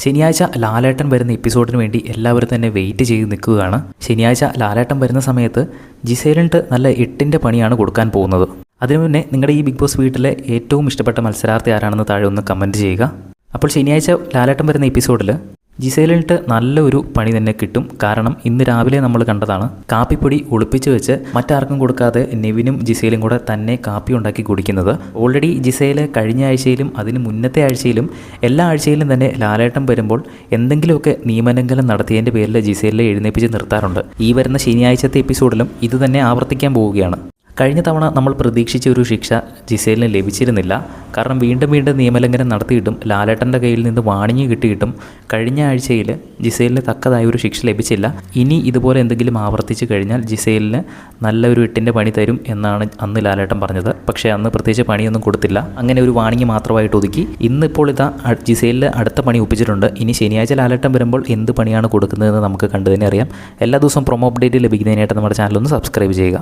ശനിയാഴ്ച ലാലേട്ടൻ വരുന്ന എപ്പിസോഡിന് വേണ്ടി എല്ലാവരും തന്നെ വെയിറ്റ് ചെയ്ത് നിൽക്കുകയാണ്. ശനിയാഴ്ച ലാലേട്ടൻ വരുന്ന സമയത്ത് ജിസേലിന് നല്ല 8ന്റെ പണിയാണ് കൊടുക്കാൻ പോകുന്നത്. അതിനു മുന്നേ നിങ്ങളുടെ ഈ ബിഗ് ബോസ് വീട്ടിലെ ഏറ്റവും ഇഷ്ടപ്പെട്ട മത്സരാർത്ഥി ആരാണെന്ന് താഴെ ഒന്ന് കമൻറ്റ് ചെയ്യുക. അപ്പോൾ ശനിയാഴ്ച ലാലേട്ടൻ വരുന്ന എപ്പിസോഡിൽ ജിസേലിന് നല്ലൊരു പണി തന്നെ കിട്ടും. കാരണം ഇന്ന് രാവിലെ നമ്മൾ കണ്ടതാണ്, കാപ്പിപ്പൊടി ഒളിപ്പിച്ച് വെച്ച് മറ്റാർക്കും കൊടുക്കാതെ നെവിനും ജിസേലും കൂടെ തന്നെ കാപ്പി ഉണ്ടാക്കി കുടിക്കുന്നത്. ഓൾറെഡി ജിസേല് കഴിഞ്ഞ ആഴ്ചയിലും അതിന് മുന്നത്തെ ആഴ്ചയിലും എല്ലാ ആഴ്ചയിലും തന്നെ ലാലേട്ടൻ വരുമ്പോൾ എന്തെങ്കിലുമൊക്കെ നിയമലംഘനം നടത്തിയതിൻ്റെ പേരിൽ ജിസേലിനെ എഴുന്നേപ്പിച്ച് നിർത്താറുണ്ട്. ഈ വരുന്ന ശനിയാഴ്ചത്തെ എപ്പിസോഡിലും ഇത് തന്നെ ആവർത്തിക്കാൻ പോവുകയാണ്. കഴിഞ്ഞ തവണ നമ്മൾ പ്രതീക്ഷിച്ച ഒരു ശിക്ഷ ജിസേലിന് ലഭിച്ചിരുന്നില്ല. കാരണം വീണ്ടും നിയമലംഘനം നടത്തിയിട്ടും ലാലേട്ടൻ്റെ കയ്യിൽ നിന്ന് വാണിംഗ് കിട്ടിയിട്ടും കഴിഞ്ഞ ആഴ്ചയിൽ ജിസേലിന് തക്കതായ ഒരു ശിക്ഷ ലഭിച്ചില്ല. ഇനി ഇതുപോലെ എന്തെങ്കിലും ആവർത്തിച്ച് കഴിഞ്ഞാൽ ജിസേലിന് നല്ലൊരു 8ന്റെ പണി തരും എന്നാണ് അന്ന് ലാലേട്ടൻ പറഞ്ഞത്. പക്ഷേ അന്ന് പ്രത്യേകിച്ച് പണിയൊന്നും കൊടുത്തില്ല. അങ്ങനെ ഒരു വാണിംഗ് മാത്രമായിട്ട് ഒതുക്കി. ഇന്നിപ്പോൾ ഇതാ ജിസേലിന് അടുത്ത പണി ഒപ്പിച്ചിട്ടുണ്ട്. ഇനി ശനിയാഴ്ച ലാലേട്ടൻ വരുമ്പോൾ എന്ത് പണിയാണ് കൊടുക്കുന്നതെന്ന് നമുക്ക് കണ്ടു തന്നെ അറിയാം. എല്ലാ ദിവസവും പ്രൊമോ അപ്ഡേറ്റ് ലഭിക്കുന്നതിനായിട്ട് നമ്മുടെ ചാനൽ ഒന്ന് സബ്സ്ക്രൈബ് ചെയ്യുക.